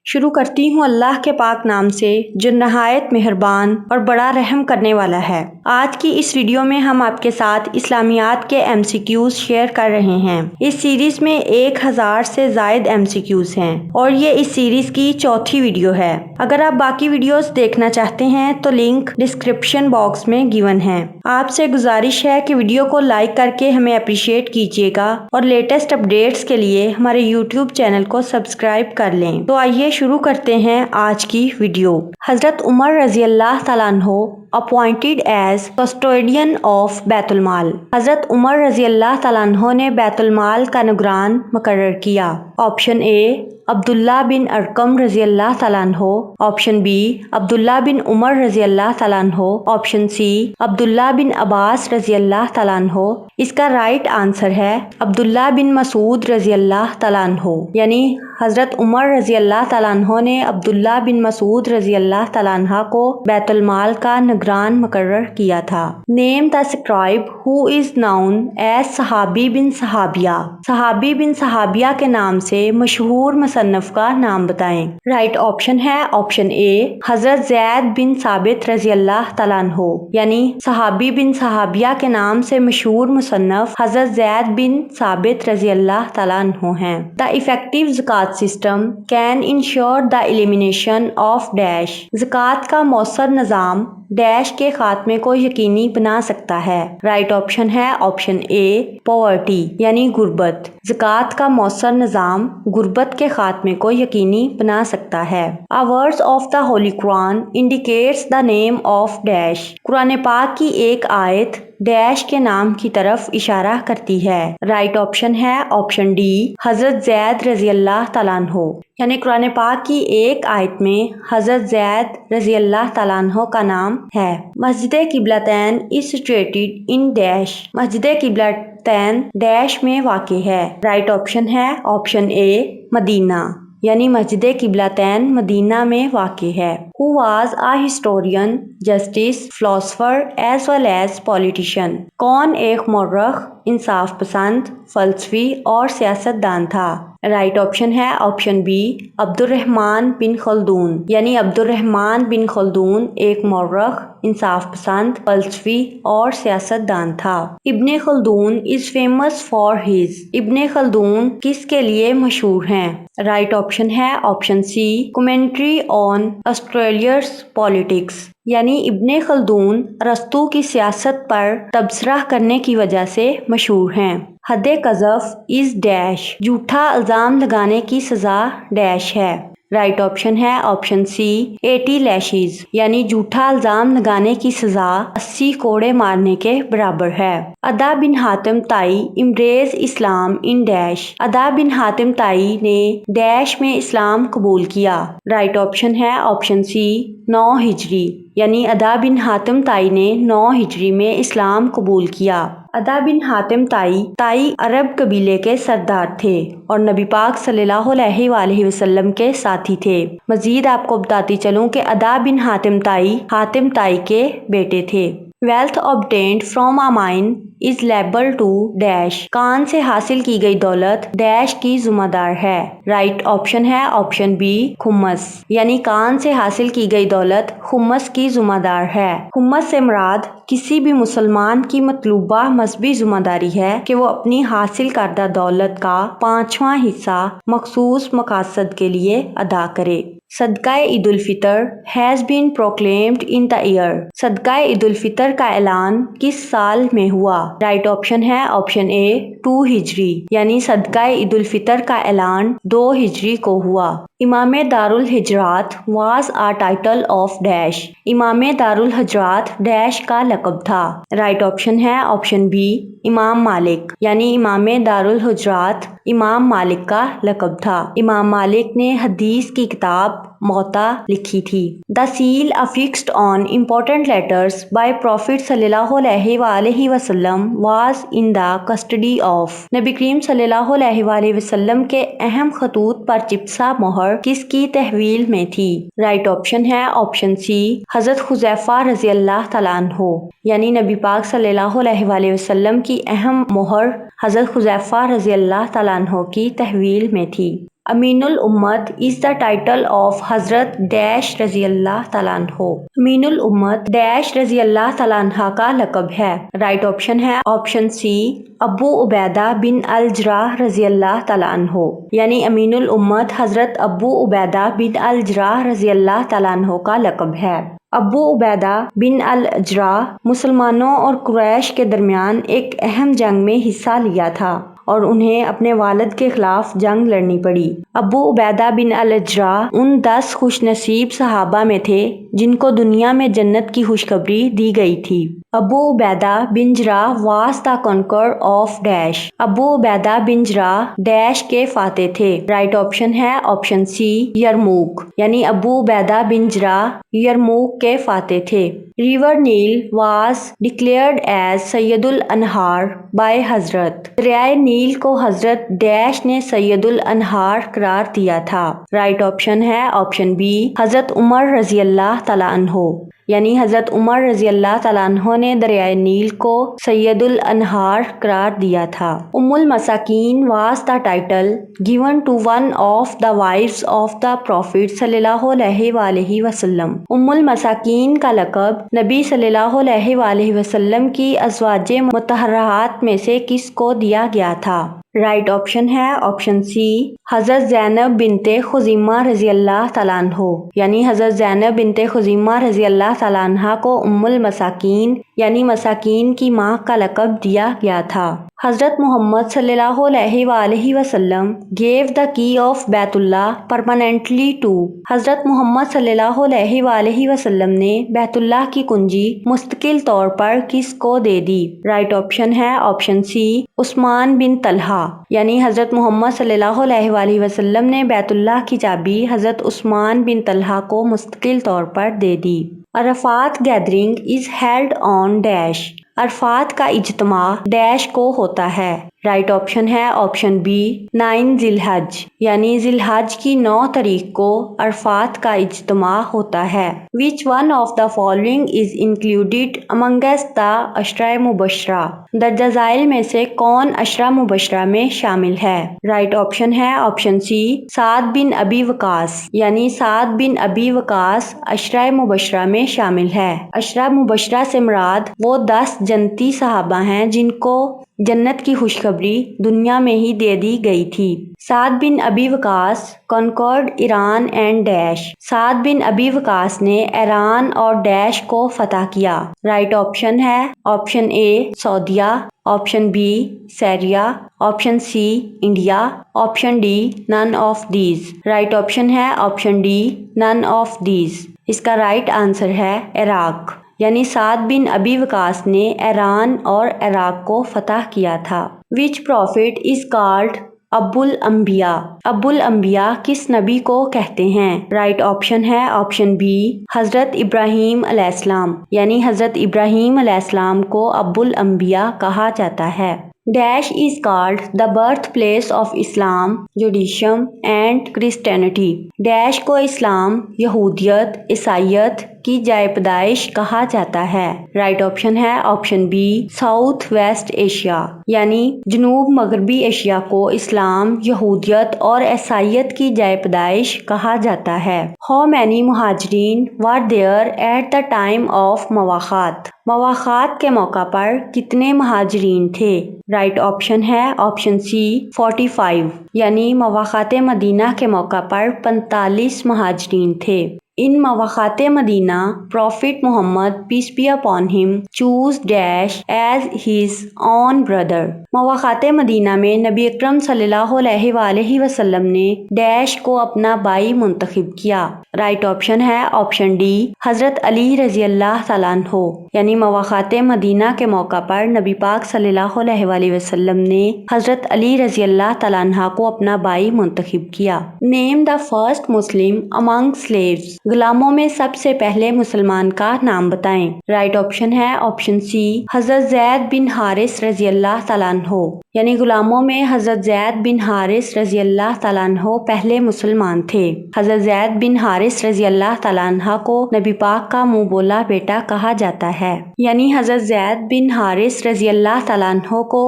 شروع کرتی ہوں اللہ کے پاک نام سے جو نہایت مہربان اور بڑا رحم کرنے والا ہے۔ آج کی اس ویڈیو میں ہم آپ کے ساتھ اسلامیات کے MCQs شیئر کر رہے ہیں۔ اس سیریز میں 1000 سے زائد MCQs ہیں اور یہ اس سیریز کی چوتھی ویڈیو ہے۔ اگر آپ باقی ویڈیوز دیکھنا چاہتے ہیں تو لنک ڈسکرپشن باکس میں گیون ہے۔ آپ سے گزارش ہے کہ ویڈیو کو لائک کر کے ہمیں اپریشیٹ کیجیے گا اور لیٹسٹ اپڈیٹس کے لیے ہمارے YouTube چینل کو سبسکرائب کر لیں۔ تو آئیے شروع کرتے ہیں آج کی ویڈیو۔ حضرت عمر رضی اللہ تعالیٰ عنہ اپوائنٹڈ ایز کسٹوڈین آف بیت المال۔ حضرت عمر رضی اللہ تعالیٰ عنہ نے بیت المال کا نگران مقرر کیا۔ آپشن اے عبداللہ بن ارقم رضی اللہ تعالیٰ عنہ، آپشن بی عبداللہ بن عمر رضی اللہ تعالیٰ عنہ، آپشن سی عبداللہ بن عباس رضی اللہ تعالیٰ عنہ۔ اس کا رائٹ آنسر ہے عبداللہ بن مسعود رضی اللہ تعالیٰ عنہ، یعنی حضرت عمر رضی اللہ تعالیٰ عنہ نے عبداللہ بن مسعود رضی اللہ تعالیٰ عنہ کو بیت المال کا نگران مقرر کیا تھا۔ نیم دا سکرائب ہو از ناؤن ایز صحابی بن صحابیہ۔ صحابی بن صحابیہ کے نام سے مشہور مصنف کا نام بتائیں۔ رائٹ آپشن ہے آپشن اے حضرت زید بن ثابت رضی اللہ تعالیٰ عنہ، یعنی صحابی بن صحابیہ کے نام سے مشہور مصنف حضرت زید بن ثابت رضی اللہ تعالیٰ عنہ ہیں۔ دا افیکٹو زکوٰۃ system can ensure the elimination of dash. زکوٰۃ کا مؤثر نظام ڈیش کے خاتمے کو یقینی بنا سکتا ہے۔ رائٹ آپشن ہے آپشن اے پاورٹی، یعنی غربت۔ زکوٰۃ کا مؤثر نظام غربت کے خاتمے کو یقینی بنا سکتا ہے۔ A verse of the Holy Quran indicates the name of dash۔ قرآن پاک کی ایک آیت ڈیش کے نام کی طرف اشارہ کرتی ہے۔ رائٹ آپشن ہے آپشن ڈی حضرت زید رضی اللہ تعالیٰ عنہ، یعنی قرآن پاک کی ایک آیت میں حضرت زید رضی اللہ تعالیٰ عنہ کا نام ہے۔ مسجد قبلتین is situated in dash. Masjid قبلتین dash میں واقع ہے۔ رائٹ آپشن ہے آپشن اے مدینہ، یعنی مسجد قبلتین مدینہ میں واقع ہے۔ Who was a historian, justice, philosopher as well as politician۔ کون ایک مورخ، انصاف پسند، فلسفی اور سیاست دان تھا؟ رائٹ آپشن ہے آپشن بی عبد الرحمن بن خلدون، یعنی عبد الرحمن بن خلدون ایک مورخ، انصاف پسند، فلسفی اور سیاست دان تھا۔ ابن خلدون is famous for his۔ ابن خلدون کس کے لیے مشہور ہیں؟ رائٹ آپشن ہے آپشن سی کمنٹری آن آسٹریلیا's پالیٹکس، یعنی ابن خلدون ارسطو کی سیاست پر تبصرہ کرنے کی وجہ سے مشہور ہیں۔ حد قذف از ڈیش۔ جھوٹا الزام لگانے کی سزا ڈیش ہے۔ رائٹ آپشن ہے آپشن سی 80 لیشز، یعنی جھوٹا الزام لگانے کی سزا 80 کوڑے مارنے کے برابر ہے۔ عدا بن حاتم طائی امبریز اسلام ان ڈیش۔ عدا بن حاتم طائی نے ڈیش میں اسلام قبول کیا۔ رائٹ آپشن ہے آپشن سی 9 ہجری، یعنی عدا بن حاتم طائی نے 9 ہجری میں اسلام قبول کیا۔ عدا بن حاتم طائی عرب قبیلے کے سردار تھے اور نبی پاک صلی اللہ علیہ وآلہ وسلم کے ساتھی تھے۔ مزید آپ کو بتاتی چلوں کہ عدا بن حاتم طائی کے بیٹے تھے۔ Wealth obtained from a mine is liable to dash. کان سے حاصل کی گئی دولت ڈیش کی ذمہ دار ہے۔ رائٹ آپشن ہے آپشن بی خمس، یعنی کان سے حاصل کی گئی دولت خمس کی ذمہ دار ہے۔ خمس سے مراد کسی بھی مسلمان کی مطلوبہ مذہبی ذمہ داری ہے کہ وہ اپنی حاصل کردہ دولت کا 5واں حصہ مخصوص مقاصد کے لیے ادا کرے۔ صدقہ عید الفطر has been proclaimed in the year۔ صدقہ عید الفطر کا اعلان کس سال میں ہوا؟ رائٹ آپشن ہے آپشن اے 2 ہجری، یعنی صدقہ عید الفطر کا اعلان 2 ہجری کو ہوا۔ امام دار الحجرات was a title of dash. امام دار الحجرات ڈیش کا لقب تھا۔ رائٹ آپشن ہے آپشن بی امام مالک، یعنی امام دار الحجرات امام مالک کا لقب تھا۔ امام مالک نے حدیث کی کتاب موطا لکھی تھی۔ دا cell affixed on important letters by Prophet صلی اللہ علیہ وآلہ وسلم was in the custody of۔ نبی کریم صلی اللہ علیہ وآلہ وسلم کے اہم خطوط پر چپسا مہر کس کی تحویل میں تھی؟ رائٹ آپشن ہے آپشن سی حضرت حذیفہ رضی اللہ تعالیٰ عنہ، یعنی نبی پاک صلی اللہ علیہ وآلہ وسلم کی اہم مہر حضرت حذیفہ رضی اللہ تعالیٰ عنہ کی تحویل میں تھی۔ امین الامت از دا ٹائٹل آف حضرت ڈیش رضی اللہ تعالیٰ عنہ۔ امین الامت ڈیش رضی اللہ تعالیٰ عنہ کا لقب ہے۔ رائٹ آپشن ہے آپشن سی ابو عبیدہ بن الجراح رضی اللہ تعالیٰ عنہ، یعنی امین الامت حضرت ابو عبیدہ بن الجراح رضی اللہ تعالیٰ عنہ کا لقب ہے۔ ابو عبیدہ بن الجراح مسلمانوں اور قریش کے درمیان ایک اہم جنگ میں حصہ لیا تھا اور انہیں اپنے والد کے خلاف جنگ لڑنی پڑی۔ ابو عبیدہ بن الجراح ان 10 خوش نصیب صحابہ میں تھے جن کو دنیا میں جنت کی خوشخبری دی گئی تھی۔ Abu Ubaidah bin Jarrah was the conqueror of dash. Abu Ubaidah bin Jarrah dash کے فاتح تھے۔ رائٹ آپشن ہے آپشن سی یرموک، یعنی Abu Ubaidah bin Jarrah Yarmouk کے فاتح تھے۔ River Nile was declared as سید الانہار بائی حضرت۔ دریائے نیل کو حضرت ڈیش نے سید الانہار قرار دیا تھا۔ رائٹ آپشن ہے آپشن بی حضرت عمر رضی اللہ تعالیٰ عنہ، یعنی حضرت عمر رضی اللہ تعالیٰ عنہ نے دریائے نیل کو سید الانہار قرار دیا تھا۔ ام المساکین was the title given to one of the wives of the Prophet صلی اللہ علیہ وآلہ وسلم۔ ام المساکین کا لقب نبی صلی اللہ علیہ وآلہ وسلم کی ازواج مطہرات میں سے کس کو دیا گیا تھا؟ رائٹ آپشن ہے آپشن سی حضرت زینب بنت خزیمہ رضی اللہ تعالیٰ عنہ، یعنی حضرت زینب بنت خزیمہ رضی اللہ تعالیٰ عنہ کو ام المساکین یعنی مساکین کی ماں کا لقب دیا گیا تھا۔ حضرت محمد صلی اللہ علیہ وآلہ وسلم gave the key of بیت اللہ permanently to۔ حضرت محمد صلی اللہ علیہ وآلہ وسلم نے بیت اللہ کی کنجی مستقل طور پر کس کو دے دی؟ رائٹ آپشن ہے آپشن سی عثمان بن طلحہ، یعنی حضرت محمد صلی اللہ علیہ وآلہ وسلم نے بیت اللہ کی چابی حضرت عثمان بن طلحہ کو مستقل طور پر دے دی۔ Arafat gathering is held on dash. Arafat کا اجتماع ڈیش کو ہوتا ہے۔ رائٹ آپشن ہے آپشن بی 9 ذی الحج، یعنی ذی الحج کی 9 تاریخ کو عرفات کا اجتماع ہوتا ہے۔ Which one of the following is included amongst the عشرہ مبشرہ؟ درجہ ذیل میں سے کون عشرہ مبشرہ میں شامل ہے؟ رائٹ آپشن ہے آپشن سی سعد بن ابی وقاص، یعنی سعد بن ابی وقاص عشرہ مبشرہ میں شامل ہے۔ عشرہ مبشرہ سے مراد وہ 10 جنتی صحابہ ہیں جن کو جنت کی خوشخبری دنیا میں ہی دے دی گئی تھی۔ Saad bin Abi Waqqas conquered Iran and dash. Saad bin Abi Waqqas نے ایران اور ڈیش کو فتح کیا۔ رائٹ آپشن ہے آپشن اے سعودیہ، option B Syria, option C India, option D none of these. Right option ہے option D none of these. اس کا رائٹ آنسر ہے عراق، یعنی سعد بن ابی وقاص نے ایران اور عراق کو فتح کیا تھا۔ Which prophet is called ابو الانبیاء؟ ابو الانبیاء کس نبی کو کہتے ہیں؟ رائٹ آپشن ہے آپشن بی حضرت ابراہیم علیہ السلام، یعنی حضرت ابراہیم علیہ السلام کو ابو الانبیاء کہا جاتا ہے۔ Dash is called the birthplace of Islam, Judaism and Christianity. Dash کو اسلام، یہودیت، عیسائیت کی جائے پیدائش کہا جاتا ہے۔ رائٹ آپشن ہے option be south waste Asia, یعنی جنوب مغربی ایشیا کو اسلام، یہودیت اور عیسائیت کی جائے پیدائش کہا جاتا ہے۔ How many muhajirin were there at the time of mawakhat? مواخات کے موقع پر کتنے مہاجرین تھے؟ رائٹ آپشن ہے آپشن سی 45، یعنی مواخات مدینہ کے موقع پر 45 مہاجرین تھے۔ In mawakhat Medina prophet Muhammad peace be upon him chose dash as his own brother. مواخات مدینہ میں نبی اکرم صلی اللہ علیہ وآلہ وسلم نے ڈیش کو اپنا بھائی منتخب کیا۔ رائٹ آپشن ہے آپشن ڈی حضرت علی رضی اللہ تعالیٰ عنہ، یعنی مواخات مدینہ کے موقع پر نبی پاک صلی اللہ علیہ وآلہ وسلم نے حضرت علی رضی اللہ تعالیٰ عنہ کو اپنا بھائی منتخب کیا۔ Name the first Muslim among slaves. غلاموں میں سب سے پہلے مسلمان کا نام بتائیں۔ رائٹ آپشن ہے آپشن سی حضرت زید بن حارث رضی اللہ تعالیٰ عنہ، یعنی غلاموں میں حضرت زید بن حارث رضی اللہ تعالیٰ عنہ پہلے مسلمان تھے۔ حضرت زید بن حارث رضی اللہ تعالیٰ عنہ کو نبی پاک کا منہ بولا بیٹا کہا جاتا ہے، یعنی حضرت زید بن حارث رضی اللہ تعالیٰ عنہ کو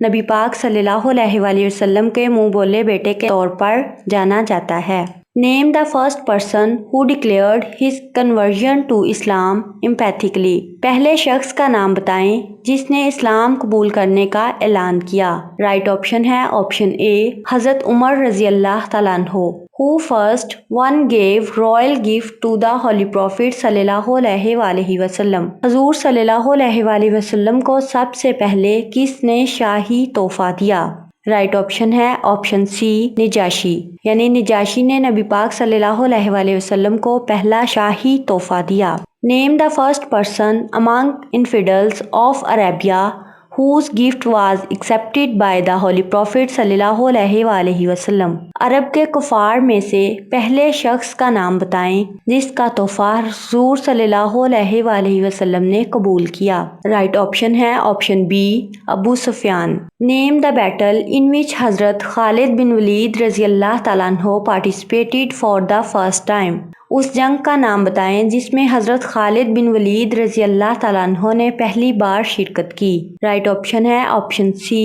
نبی پاک صلی اللہ علیہ وآلہ وسلم کے منہ بولے بیٹے کے طور پر جانا جاتا ہے۔ Name the first person who declared his conversion to Islam emphatically. پہلے شخص کا نام بتائیں جس نے اسلام قبول کرنے کا اعلان کیا۔ رائٹ آپشن ہے آپشن اے حضرت عمر رضی اللہ تعالیٰ عنہ۔ Who first one gave royal gift to the Holy Prophet صلی اللہ علیہ وآلہ وسلم. حضور صلی اللہ علیہ وآلہ وسلم کو سب سے پہلے کس نے شاہی تحفہ دیا؟ رائٹ آپشن ہے آپشن سی نجاشی، یعنی نجاشی نے نبی پاک صلی اللہ علیہ وآلہ وسلم کو پہلا شاہی تحفہ دیا۔ Name the first person among infidels of Arabia whose gift was accepted by the Holy Prophet صلی اللہ علیہ وآلہ وسلم. عرب کے کفار میں سے پہلے شخص کا نام بتائیں جس کا تحفہ حضور صلی اللہ علیہ وآلہ وسلم نے قبول کیا۔ رائٹ آپشن ہے option B Abu Sufyan. Name the battle in which حضرت خالد بن ولید رضی اللہ تعالیٰ عنہ participated for the first time. اس جنگ کا نام بتائیں جس میں حضرت خالد بن ولید رضی اللہ تعالیٰ عنہ نے پہلی بار شرکت کی۔ رائٹ آپشن ہے آپشن سی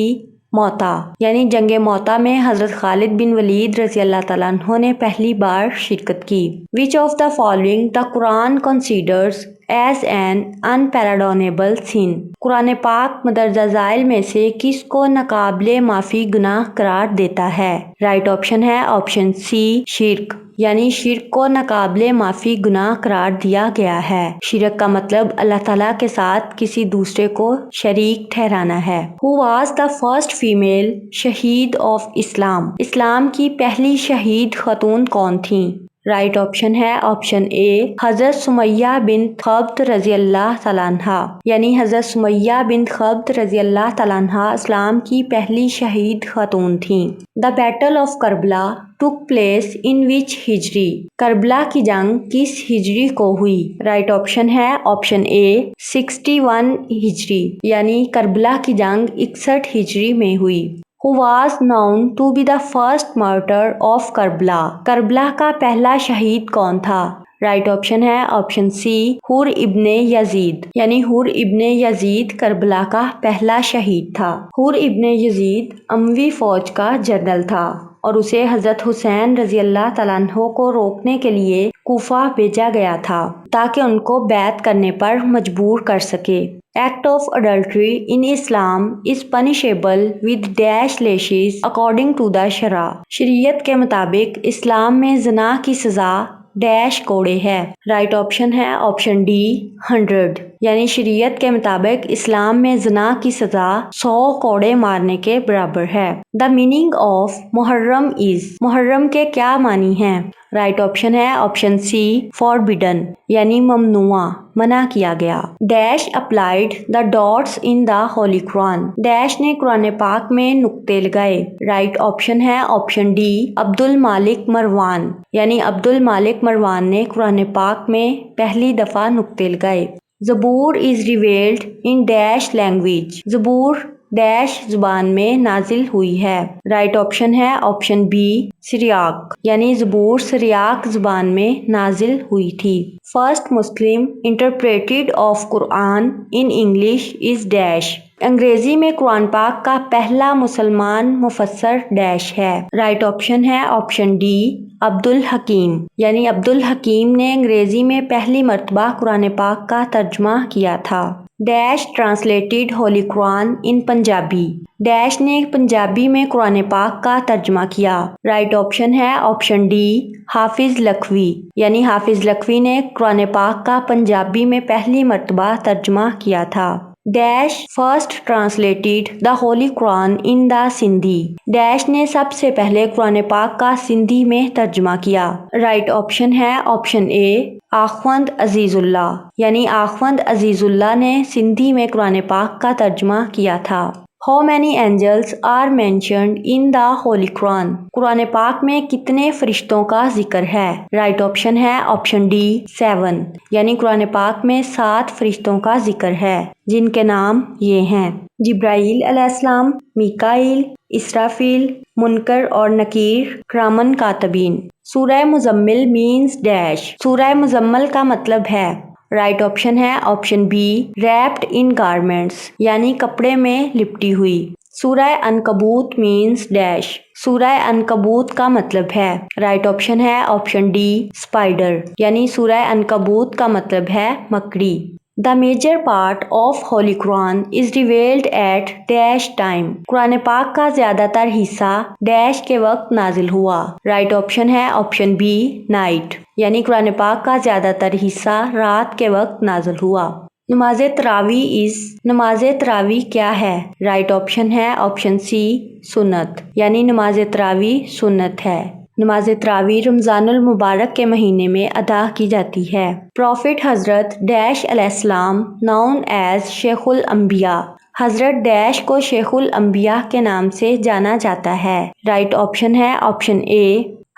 موتا، یعنی جنگ موتا میں حضرت خالد بن ولید رضی اللہ تعالیٰ عنہ نے پہلی بار شرکت کی۔ Which of the following the Quran considers as an unpardonable sin. قرآن پاک مدرجہ ذیل میں سے کس کو ناقابل معافی گناہ قرار دیتا ہے؟ رائٹ آپشن ہے آپشن سی شرک، یعنی شرک کو ناقابل معافی گناہ قرار دیا گیا ہے۔ شرک کا مطلب اللہ تعالیٰ کے ساتھ کسی دوسرے کو شریک ٹھہرانا ہے۔ Who was the first female شہید of اسلام. اسلام کی پہلی شہید خاتون کون تھیں؟ رائٹ آپشن ہے آپشن اے حضرت سمیہ بنت خبط رضی اللہ تعالیٰ عنہا، یعنی حضرت سمیہ بنت خبط رضی اللہ تعالیٰ عنہا اسلام کی پہلی شہید خاتون تھیں۔ The battle of Karbala took place in which Hijri. Karbala کی جنگ کس ہجری کو ہوئی؟ رائٹ آپشن ہے آپشن اے 61 ہجری، یعنی کربلا کی جنگ 61 ہجری میں ہوئی۔ Who was known to be the first martyr of Karbala. Karbala کا پہلا شہید کون تھا؟ رائٹ آپشن ہے آپشن سی حر ابن یزید، یعنی حر ابن یزید کربلا کا پہلا شہید تھا۔ حر ابن یزید اموی فوج کا جنرل تھا اور اسے حضرت حسین رضی اللہ تعالیٰ عنہ کو روکنے کے لیے کوفہ بھیجا گیا تھا تاکہ ان کو بیعت کرنے پر مجبور کر سکے۔ Act of adultery in Islam is punishable with dash lashes according to the sharia. شریعت کے مطابق اسلام میں زنا کی سزا ڈیش کوڑے ہے۔ رائٹ آپشن ہے آپشن ڈی 100، یعنی شریعت کے مطابق اسلام میں زنا کی سزا 100 کوڑے مارنے کے برابر ہے۔ دا میننگ آف محرم از. محرم کے کیا معنی ہیں؟ رائٹ آپشن ہے آپشن سی فاربیڈن، یعنی ممنوع، منع کیا گیا۔ ڈیش اپلائیڈ دا ڈاٹس ان دا ہولی قرآن. ڈیش نے قرآن پاک میں نقطے لگائے۔ رائٹ آپشن ہے آپشن ڈی عبد المالک مروان، یعنی عبد المالک مروان نے قرآن پاک میں پہلی دفعہ نقطے لگائے۔ زبور از ریویلڈ ان ڈیش لینگویج. زبور ڈیش زبان میں نازل ہوئی ہے۔ رائٹ آپشن ہے آپشن بی سریاق، یعنی زبور سریاق زبان میں نازل ہوئی تھی۔ First Muslim interpreted of Quran in English is dash. انگریزی میں قرآن پاک کا پہلا مسلمان مفسر ڈیش ہے۔ رائٹ آپشن ہے آپشن ڈی عبد الحکیم، یعنی عبد الحکیم نے انگریزی میں پہلی مرتبہ قرآن پاک کا ترجمہ کیا تھا۔ ڈیش ٹرانسلیٹڈ ہولی قرآن ان پنجابی. ڈیش نے پنجابی میں قرآن پاک کا ترجمہ کیا۔ رائٹ آپشن ہے آپشن ڈی حافظ لکھوی، یعنی حافظ لکھوی نے قرآن پاک کا پنجابی میں پہلی مرتبہ ترجمہ کیا تھا۔ ڈیش فرسٹ ٹرانسلیٹڈ دا ہولی قرآن ان دا سندھی. ڈیش نے سب سے پہلے قرآن پاک کا سندھی میں ترجمہ کیا۔ رائٹ آپشن ہے آپشن اے آخوند عزیز اللہ، یعنی آخوند عزیز اللہ نے سندھی میں قرآن پاک کا ترجمہ کیا تھا۔ How many angels are mentioned in the Holy Quran. قرآن پاک میں کتنے فرشتوں کا ذکر ہے؟ رائٹ آپشن ہے آپشن ڈی 7، یعنی قرآن پاک میں 7 فرشتوں کا ذکر ہے جن کے نام یہ ہیں: جبرائیل علیہ السلام، میکائیل، اسرافیل، منکر اور نکیر، کرامن کاتبین۔ سورہ مزمل مینز ڈیش. سورہ مزمل کا مطلب ہے. رائٹ آپشن ہے option be rapid in garments, یعنی کپڑے میں لپٹی ہوئی۔ سورہ عنکبوت مینس ڈیش. سورہ عنکبوت کا مطلب ہے. رائٹ آپشن ہے آپشن ڈی اسپائڈر، یعنی سورہ عنکبوت کا مطلب ہے مکڑی. The major part of Holy Quran is revealed at dash time. قرآن پاک کا زیادہ تر حصہ ڈیش کے وقت نازل ہوا. رائٹ آپشن ہے آپشن بی نائٹ، یعنی قرآن پاک کا زیادہ تر حصہ رات کے وقت نازل ہوا. نماز تراویح نماز تراویح کیا ہے؟ رائٹ آپشن ہے آپشن سی سنت، یعنی نماز تراویح سنت ہے. نماز تراویح رمضان المبارک کے مہینے میں ادا کی جاتی ہے. پروفٹ حضرت ڈیش علیہ السلام ناؤن ایز شیخ الانبیاء. حضرت ڈیش کو شیخ الانبیاء کے نام سے جانا جاتا ہے. رائٹ آپشن ہے آپشن اے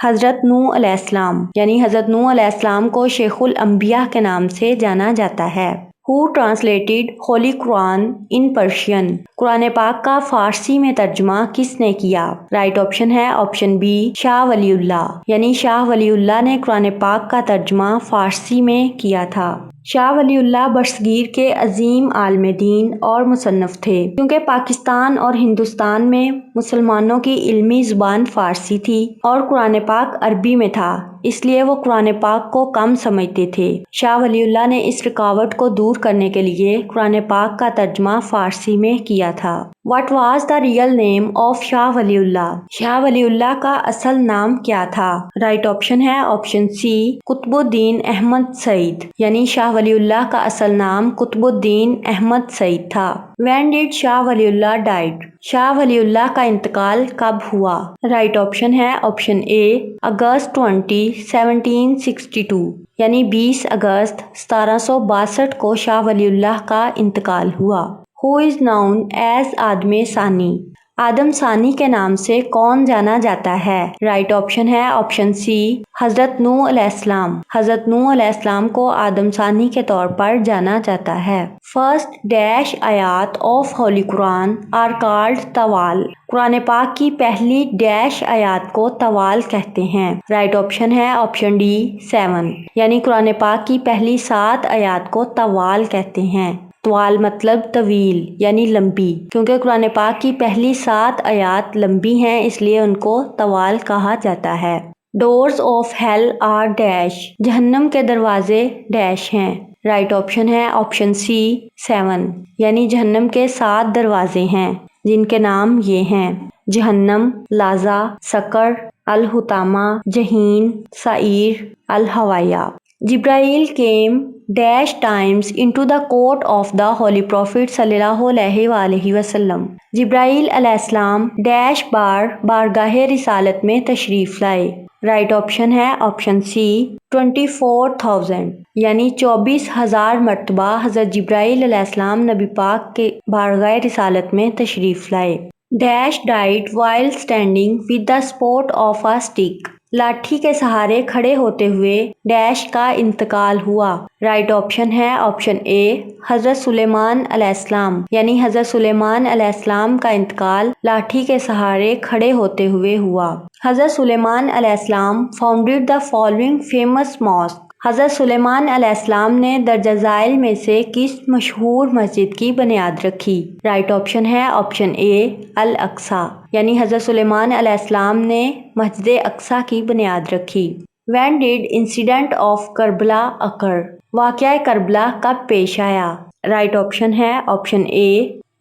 حضرت نوح علیہ السلام، یعنی حضرت نوح علیہ السلام کو شیخ الانبیاء کے نام سے جانا جاتا ہے. Who translated Holy Quran in Persian? قرآن پاک کا فارسی میں ترجمہ کس نے کیا؟ رائٹ آپشن ہے آپشن بی شاہ ولی اللہ، یعنی شاہ ولی اللہ نے قرآن پاک کا ترجمہ فارسی میں کیا تھا. شاہ ولی اللہ برصغیر کے عظیم عالم دین اور مصنف تھے. کیونکہ پاکستان اور ہندوستان میں مسلمانوں کی علمی زبان فارسی تھی اور قرآن پاک عربی میں تھا، اس لیے وہ قرآن پاک کو کم سمجھتے تھے. شاہ ولی اللہ نے اس رکاوٹ کو دور کرنے کے لیے قرآن پاک کا ترجمہ فارسی میں کیا تھا. What was the real name of Shah Wali اللہ؟ شاہ ولی اللہ کا اصل نام کیا تھا؟ رائٹ آپشن ہے آپشن سی قطب الدین احمد سعید، یعنی شاہ ولی اللہ کا اصل نام قطب الدین احمد سعید تھا. When did Shah Wali Allah died؟ Shah Wali اللہ کا انتقال کب ہوا؟ رائٹ آپشن ہے آپشن اے اگست 20 1762، یعنی 20 اگست 1762 کو شاہ ولی اللہ کا انتقال ہوا. Who is known as آدم ثانی؟ آدم ثانی کے نام سے کون جانا جاتا ہے؟ رائٹ آپشن ہے آپشن سی حضرت نوح علیہ السلام. حضرت نوح علیہ السلام کو آدم ثانی کے طور پر جانا جاتا ہے. First dash ayat of holy Quran are called tiwal. Quran پاک کی پہلی ڈیش آیات کو طوال کہتے ہیں. رائٹ آپشن ہے آپشن ڈی 7، یعنی قرآن پاک کی پہلی 7 آیات کو طوال کہتے ہیں. طوال مطلب طویل یعنی لمبی. کیونکہ قرآن پاک کی پہلی 7 آیات لمبی ہیں اس لیے ان کو طوال کہا جاتا ہے. Doors of hell are dash. جہنم کے دروازے ڈیش ہیں. رائٹ آپشن ہے آپشن سی 7، یعنی جہنم کے 7 دروازے ہیں جن کے نام یہ ہیں: جہنم، لازا، سقر، الحطامہ، جہین، سعیر، الحویہ. جبرائیل came dash times into the court of the Holy Prophet صلی اللہ علیہ وآلہ وسلم. جبرائیل علیہ السلام ڈیش بار بارگاہ رسالت میں تشریف لائے. رائٹ آپشن ہے آپشن سی 24,000، یعنی 24,000 مرتبہ حضرت جبرائیل علیہ السلام نبی پاک کے بارگاہ رسالت میں تشریف لائے. Dash died while standing with the support of a stick. لاٹھی کے سہارے کھڑے ہوتے ہوئے ڈیش کا انتقال ہوا. رائٹ آپشن ہے آپشن اے حضرت سلیمان علیہ السلام، یعنی حضرت سلیمان علیہ السلام کا انتقال لاٹھی کے سہارے کھڑے ہوتے ہوئے ہوا. حضرت سلیمان علیہ السلام founded the following famous mosque. Hazrat Sulaiman علیہ السلام نے درجہ ذیل میں سے کس مشہور مسجد کی بنیاد رکھی؟ رائٹ آپشن ہے آپشن اے الاقصی، یعنی حضرت سلیمان علیہ السلام نے مسجد اقصی کی بنیاد رکھی. When did incident of Karbala occur؟ واقعہ کربلا کب پیش آیا؟ رائٹ آپشن ہے آپشن اے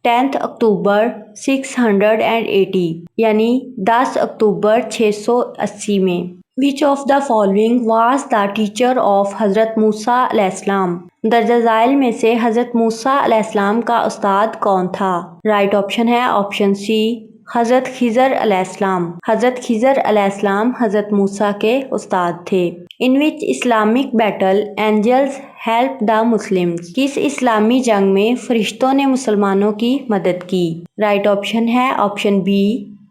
10 اکتوبر 680، یعنی 10 اکتوبر 680 میں. Which of the following was the teacher of حضرت موسیٰ علیہ السلام؟ درجہ ذیل میں سے حضرت موسیٰ علیہ السلام کا استاد کون تھا؟ رائٹ آپشن ہے آپشن سی حضرت خضر علیہ السلام. حضرت خضر علیہ السلام حضرت موسیٰ کے استاد تھے. In which Islamic battle angels helped the Muslims؟ کس اسلامی جنگ میں فرشتوں نے مسلمانوں کی مدد کی؟ رائٹ آپشن ہے آپشن بی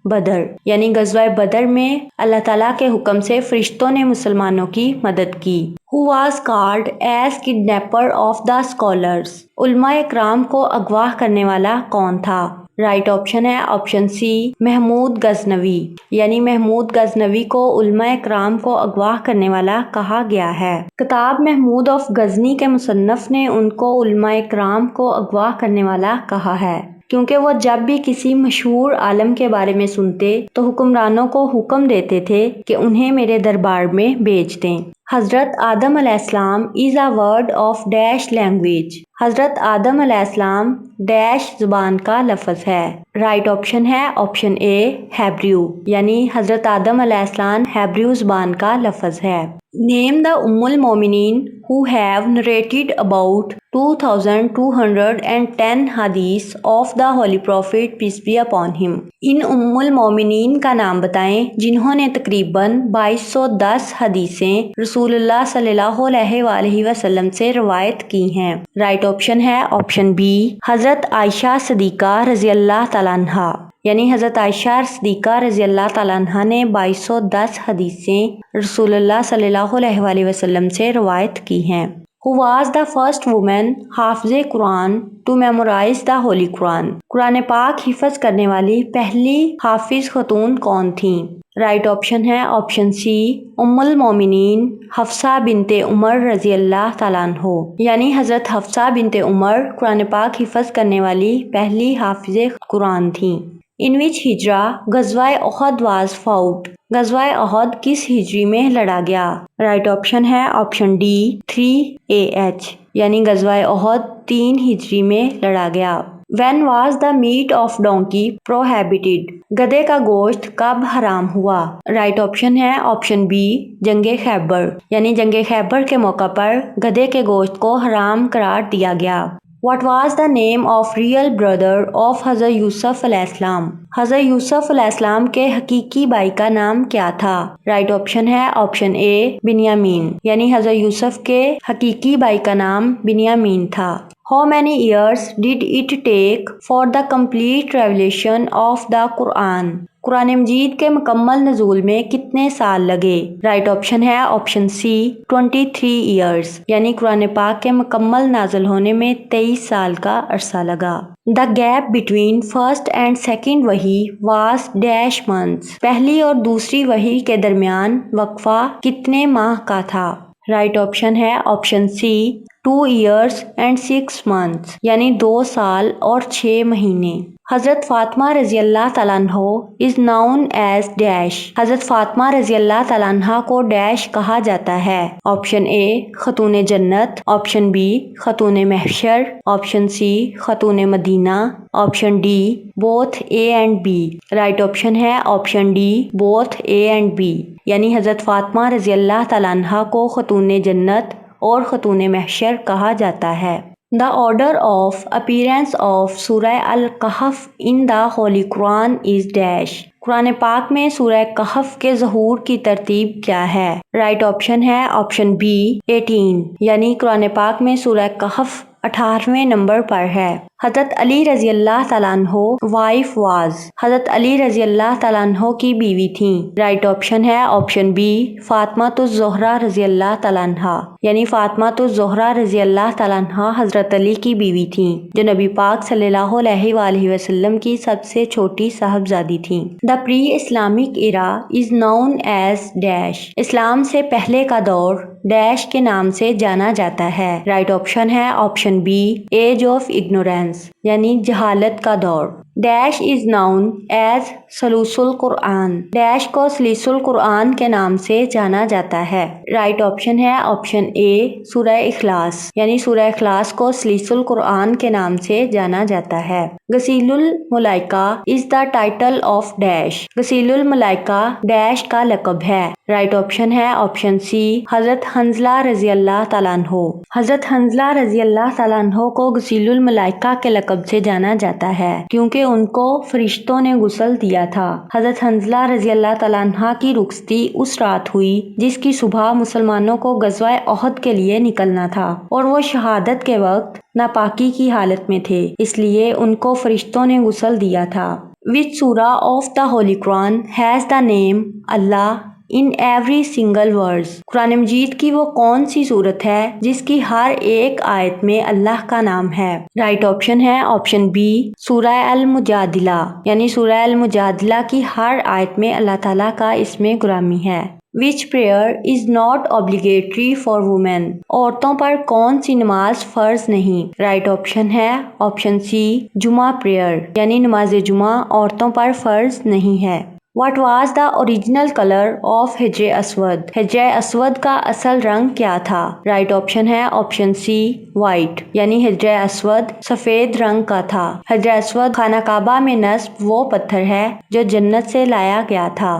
بدر، یعنی غزوہ بدر میں اللہ تعالیٰ کے حکم سے فرشتوں نے مسلمانوں کی مدد کی. Who was called as kidnapper of the scholars؟ علماء اکرام کو اغوا کرنے والا کون تھا؟ رائٹ آپشن ہے آپشن سی محمود غزنوی، یعنی محمود غزنوی کو علماء اکرام کو اغوا کرنے والا کہا گیا ہے. کتاب محمود آف غزنی کے مصنف نے ان کو علماء اکرام کو اغوا کرنے والا کہا ہے. کیونکہ وہ جب بھی کسی مشہور عالم کے بارے میں سنتے تو حکمرانوں کو حکم دیتے تھے کہ انہیں میرے دربار میں بھیج دیں۔ حضرت آدم علیہ السلام is a word of dash language۔ حضرت آدم علیہ السلام ڈیش زبان کا لفظ ہے۔ رائٹ آپشن ہے آپشن اے ہیبریو، یعنی حضرت آدم علیہ السلام ہیبریو زبان کا لفظ ہے۔ Name the المومنین who have narrated about 2210 hadith of the Holy Prophet peace be upon him۔ ان المومنین کا نام بتائیں جنہوں نے تقریباً 2210 حدیثیں رسول اللہ صلی اللہ علیہ وآلہ وسلم سے روایت کی ہیں۔ رائٹ آپشن ہے آپشن بی حضرت عائشہ صدیقہ رضی اللہ تعالیٰ عنہا، یعنی حضرت عائشہ صدیقہ رضی اللہ تعالیٰ عنہ نے 2210 حدیثیں رسول اللہ صلی اللہ علیہ وآلہ وسلم سے روایت کی ہیں۔ Who was the first woman حافظ قرآن to memorize the Holy Quran؟ قرآن پاک حفظ کرنے والی پہلی حافظ خاتون کون تھیں؟ رائٹ آپشن ہے آپشن سی ام المومنین حفصہ بنت عمر رضی اللہ تعالیٰ عنہ، یعنی حضرت حفصہ بنت عمر قرآن پاک حفظ کرنے والی پہلی حافظ قرآن تھیں۔ In which ہجرہ غزوہ احد was fought؟ غزوہ احد کس ہجری میں لڑا گیا؟ رائٹ آپشن ہے آپشن ڈی 3 AH، یعنی غزوہ احد 3 ہجری میں لڑا گیا۔ When was the meat of donkey prohibited؟ گدھے کا گوشت کب حرام ہوا؟ رائٹ آپشن ہے آپشن بی جنگ خیبر، یعنی جنگ خیبر کے موقع پر گدھے کے گوشت کو حرام قرار دیا گیا۔ What was the name of real brother of حضرت یوسف علیہ السلام؟ حضرت یوسف علیہ السلام کے حقیقی بھائی کا نام کیا تھا؟ رائٹ آپشن ہے آپشن اے بنیامین، یعنی حضرت یوسف کے حقیقی بھائی کا نام بنیامین تھا۔ How many years did it take for the complete revelation of the Quran؟ قرآن مجید کے مکمل نزول میں کتنے سال لگے؟ رائٹ آپشن ہے آپشن سی 23 ایئرس، یعنی قرآن پاک کے مکمل نازل ہونے میں 23 سال کا عرصہ لگا۔ The gap between first and second وحی was dash months۔ پہلی اور دوسری وحی کے درمیان وقفہ کتنے ماہ کا تھا؟ رائٹ آپشن ہے option C 2 years and 6 months، یعنی 2 سال اور 6 مہینے۔ حضرت فاطمہ رضی اللہ تعالیٰ عنہ is known as dash۔ حضرت فاطمہ رضی اللہ تعالیٰ عنہ کو ڈیش کہا جاتا ہے۔ آپشن اے خاتون جنت، آپشن بی خاتون محشر، آپشن سی خاتون مدینہ، option D both A and B. Right option ہے option D both A and B, یعنی حضرت فاطمہ رضی اللہ تعالیٰ عنہ کو خاتون جنت اور خاتون محشر کہا جاتا ہے۔ The order of appearance of سورہ الکہف in the Holy Quran is dash۔ قرآن پاک میں سورہ کہف کے ظہور کی ترتیب کیا ہے؟ رائٹ آپشن ہے آپشن بی 18، یعنی قرآن پاک میں سورہ کہف 18ویں نمبر پر ہے۔ حضرت علی رضی اللہ تعالیٰ عنہ وائف واز۔ حضرت علی رضی اللہ تعالیٰ عنہ کی بیوی تھیں۔ رائٹ آپشن ہے آپشن بی فاطمہ الزہرا رضی اللہ تعالیٰ عنہ، یعنی فاطمہ الزہرا رضی اللہ تعالیٰ عنہ حضرت علی کی بیوی تھیں، جو نبی پاک صلی اللہ علیہ وآلہ وسلم کی سب سے چھوٹی صاحبزادی تھیں۔ دا پری اسلامک ایرا از نون ایز ڈیش۔ اسلام سے پہلے کا دور ڈیش کے نام سے جانا جاتا ہے۔ رائٹ آپشن ہے option B age of ignorance, یعنی جہالت کا دور۔ ڈیش از ناؤن ایز سلوس القرآن۔ ڈیش کو سلیس القرآن کے نام سے جانا جاتا ہے۔ رائٹ آپشن ہے آپشن اے سورہ اخلاص، یعنی سورہ اخلاص کو سلیس القرآن کے نام سے جانا جاتا ہے۔ غسیل الملائکہ is the title of dash. غسیل الملائکہ ڈیش کا لقب ہے۔ رائٹ آپشن ہے آپشن سی حضرت حنظلہ رضی اللہ تعالیٰ عنہ۔ حضرت حنظلہ رضی اللہ تعالیٰ عنہ کو غسیل الملائکہ کے لقب سے جانا جاتا ہے کیونکہ ان کو فرشتوں نے غسل دیا تھا۔ حضرت حنظلہ رضی اللہ تعالیٰ عنہ کی رخصتی اس رات ہوئی جس کی صبح مسلمانوں کو غزوہ احد کے لیے نکلنا تھا، اور وہ شہادت کے وقت ناپاکی کی حالت میں تھے، اس لیے ان کو فرشتوں نے غسل دیا تھا۔ Which surah of the Holy Quran has the name Allah in every single verse؟ قرآن مجید کی وہ کون سی صورت ہے جس کی ہر ایک آیت میں اللہ کا نام ہے؟ رائٹ آپشن ہے آپشن بی سورہ المجادلہ، یعنی سورہ المجادلہ کی ہر آیت میں اللہ تعالیٰ کا اسم گرامی ہے۔ Which prayer is not obligatory for women? عورتوں پر کون سی نماز فرض نہیں؟ رائٹ آپشن ہے آپشن سی جمعہ پریئر، یعنی نماز جمعہ عورتوں پر فرض نہیں ہے۔ What was the original color of حجر اسود؟ حجر اسود کا اصل رنگ کیا تھا؟ رائٹ آپشن ہے آپشن سی وائٹ، یعنی حجر اسود سفید رنگ کا تھا۔ حجر اسود خانہ کعبہ میں نصب وہ پتھر ہے جو جنت سے لایا گیا تھا۔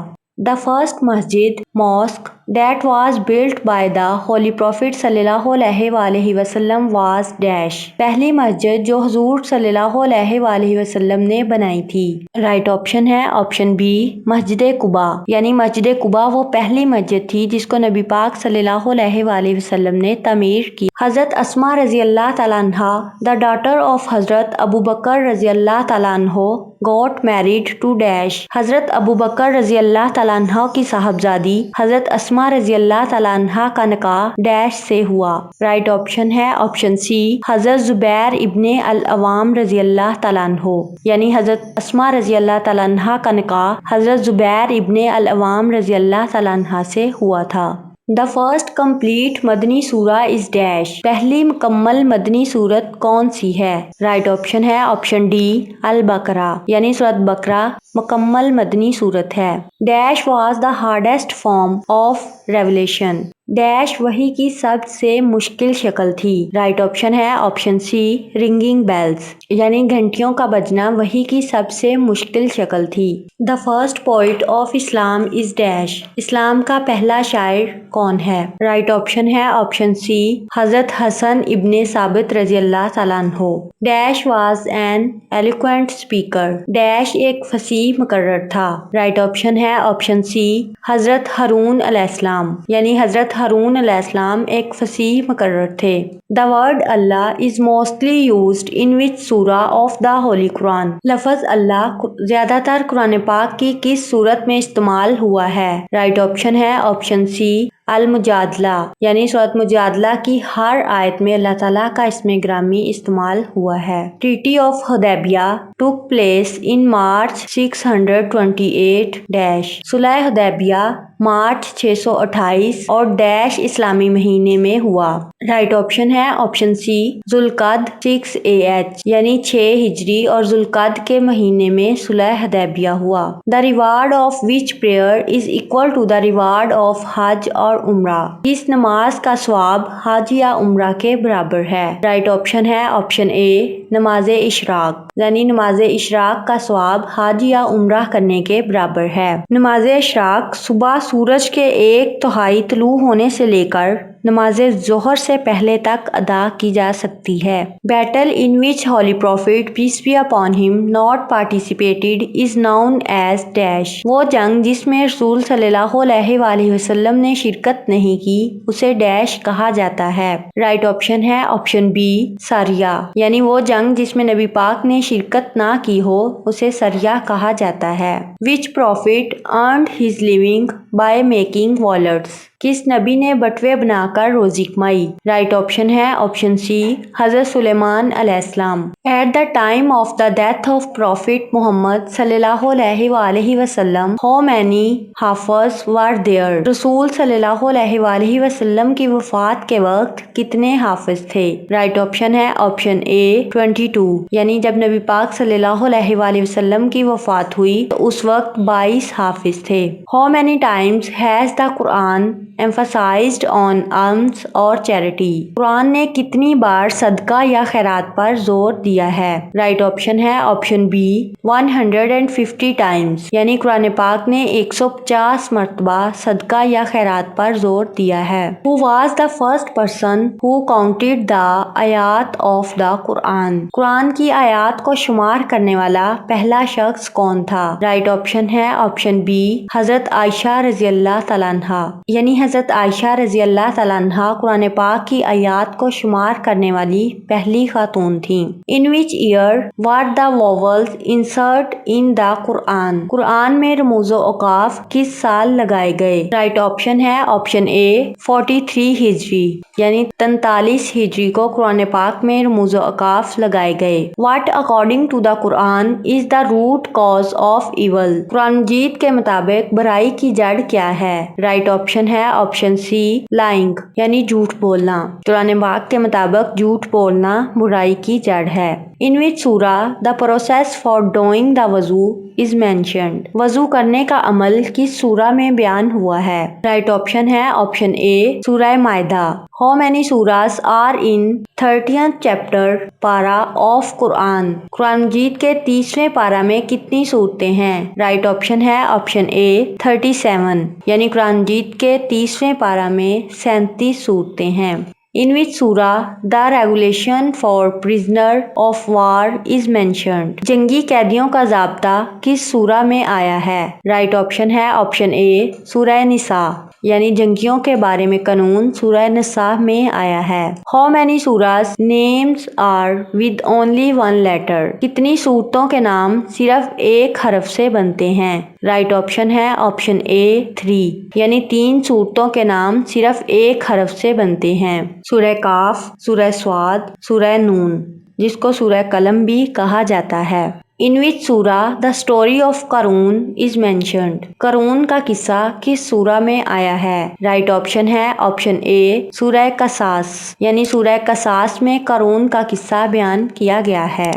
The first masjid mosque that was built by the Holy Prophet صلی اللہ علیہ وآلہ وسلم was dash۔ پہلی مسجد جو حضور صلی اللہ علیہ وآلہ وسلم نے بنائی تھی۔ رائٹ آپشن ہے آپشن بی مسجد قباء، یعنی مسجد قباء وہ پہلی مسجد تھی جس کو نبی پاک صلی اللہ علیہ وآلہ وسلم نے تعمیر کی۔ حضرت اسماء رضی اللہ تعالیٰ عنہا the daughter of حضرت ابو بکر رضی اللہ تعالیٰ عنہ got married to dash۔ حضرت ابو بکر رضی اللہ تعالیٰ عنہ کی صاحبزادی حضرت اسماء رضی اللہ تعالیٰ عنہ کا نکاح ڈیش سے ہوا۔ رائٹ آپشن ہے آپشن سی حضرت زبیر ابن العوام رضی اللہ تعالیٰ عنہ، یعنی حضرت اسماء رضی اللہ تعالیٰ عنہ کا نکاح حضرت زبیر ابن العوام رضی اللہ تعالیٰ عنہ سے ہوا تھا۔ The first complete مدنی سورہ is dash۔ پہلی مکمل مدنی سورت کون سی ہے؟ رائٹ آپشن ہے آپشن ڈی البقرہ، یعنی سورۃ بقرہ مکمل مدنی سورت ہے۔ Dash was the hardest form of revelation۔ Dash وحی کی سب سے مشکل شکل تھی۔ رائٹ آپشن ہے آپشن سی رنگنگ بیلز، یعنی گھنٹیوں کا بجنا وحی کی سب سے مشکل شکل تھی۔ The first poet of Islam is dash۔ اسلام کا پہلا شاعر کون ہے؟ رائٹ آپشن ہے آپشن سی حضرت حسن ابن ثابت رضی اللہ تعالیٰ عنہ۔ Dash was an eloquent speaker۔ Dash ایک فصیح مقرر تھا۔ رائٹ آپشن ہے آپشن سی حضرت ہارون علیہ السلام، یعنی حضرت ہارون علیہ السلام ایک فصیح مقرر تھے۔ The word Allah is mostly used in which surah of the Holy Quran؟ لفظ اللہ زیادہ تر قرآن پاک کی کس صورت میں استعمال ہوا ہے؟ رائٹ آپشن ہے آپشن سی المجادلہ، یعنی سورۃ مجادلہ کی ہر آیت میں اللہ تعالیٰ کا اسم گرامی استعمال ہوا ہے۔ Treaty of Hudaibiya took place in March 628 dash. صلح حدیبیہ مارچ 628 اور ڈیش اسلامی مہینے میں ہوا۔ رائٹ آپشن ہے آپشن سی ذوالقعدہ 6 یعنی 6 ہجری اور ذوالقعدہ کے مہینے میں صلح حدیبیہ ہوا۔ The reward of which prayer is equal to the reward of حج اور عمرہ؟ اس نماز کا ثواب حج یا عمرہ کے برابر ہے؟ رائٹ آپشن ہے آپشن اے نماز اشراق، یعنی نماز اشراق کا ثواب حج یا عمرہ کرنے کے برابر ہے۔ نماز اشراق صبح سورج کے 1/3 طلوع ہونے سے لے کر نماز ظہر سے پہلے تک ادا کی جا سکتی ہے۔ Battle in which holy prophet peace be upon him not participated is known as dash. وہ جنگ جس میں رسول صلی اللہ علیہ وآلہ وسلم نے شرکت نہیں کی اسے ڈیش کہا جاتا ہے۔ رائٹ آپشن ہے آپشن بی ساریہ، یعنی وہ جنگ جس میں نبی پاک نے شرکت نہ کی ہو اسے ساریہ کہا جاتا ہے۔ Which prophet earned his living by making wallets? کس نبی نے بٹوے بنا کر روزی کمائی؟ رائٹ آپشن ہے آپشن سی حضرت سلیمان علیہ السلام۔ At the time of the death of prophet Muhammad صلی اللہ علیہ وآلہ وسلم ہاؤ مینی حافظ ور دیئر؟ رسول صلی اللہ علیہ وآلہ وسلم کی وفات کے وقت کتنے حافظ تھے؟ رائٹ آپشن ہے آپشن اے 22، یعنی جب نبی پاک صلی اللہ علیہ وآلہ وسلم کی وفات ہوئی تو اس وقت 22 حافظ تھے۔ How many Times has the Quran emphasized on alms اور charity؟ قرآن نے کتنی بار صدقہ یا خیرات پر زور دیا ہے؟ رائٹ آپشن ہے آپشن بی 150 times، یعنی قرآن پاک نے 150 مرتبہ صدقہ یا خیرات پر زور دیا ہے۔ Who was the first person who counted the آیات of the قرآن؟ قرآن کی آیات کو شمار کرنے والا پہلا شخص کون تھا؟ رائٹ آپشن ہے آپشن بی حضرت عائشہ رضی اللہ تعالیٰ عنہا، یعنی حضرت عائشہ رضی اللہ تعالیٰ عنہ قرآن پاک کی آیات کو شمار کرنے والی پہلی خاتون تھیں۔ In which year were the vowels insert in the قرآن؟ قرآن میں رموز و اوقاف کس سال لگائے گئے؟ رائٹ آپشن ہے آپشن اے 43 ہجری، یعنی 43 ہجری کو قرآن پاک میں رموز و اوقاف لگائے گئے۔ What according to the Quran is the root cause of evil؟ قرآن مجید کے مطابق برائی کی جڑ جڑ کیا ہے؟ رائٹ آپشن ہے آپشن سی لائنگ یعنی جھوٹ بولنا۔ قرآن پاک کے مطابق جھوٹ بولنا برائی کی جڑ ہے۔ In which surah the process for doing the وضو is mentioned؟ وضو کرنے کا عمل کس سورہ میں بیان ہوا ہے؟ رائٹ آپشن ہے آپشن اے سورہ مائدہ۔ How many surahs are in 30th chapter para of Quran؟ قرآن مجید کے 30ویں پارہ میں کتنی صورتیں ہیں؟ رائٹ آپشن ہے آپشن اے 37 یعنی قرآن مجید کے 30ویں پارہ میں 37 صورتیں ہیں۔ In which surah the regulation for prisoner of war is mentioned؟ جنگی قیدیوں کا ضابطہ کس سورہ میں آیا ہے؟ رائٹ آپشن ہے آپشن اے سورہ نساء یعنی جنگیوں کے بارے میں قانون سورہ نساء میں آیا ہے۔ How many surahs names are with only one letter؟ کتنی سورتوں کے نام صرف ایک حرف سے بنتے ہیں؟ رائٹ آپشن ہے آپشن اے 3 یعنی 3 سورتوں کے نام صرف ایک حرف سے بنتے ہیں۔ سورہ کاف، سورہ صاد، سورہ نون جس کو سورہ قلم بھی کہا جاتا ہے۔ In which surah the story of Qarun is mentioned؟ قارون کا قصہ کس سورہ میں آیا ہے؟ رائٹ آپشن ہے آپشن اے سورہ قصص یعنی سورہ قصص میں قارون کا قصہ بیان کیا گیا ہے۔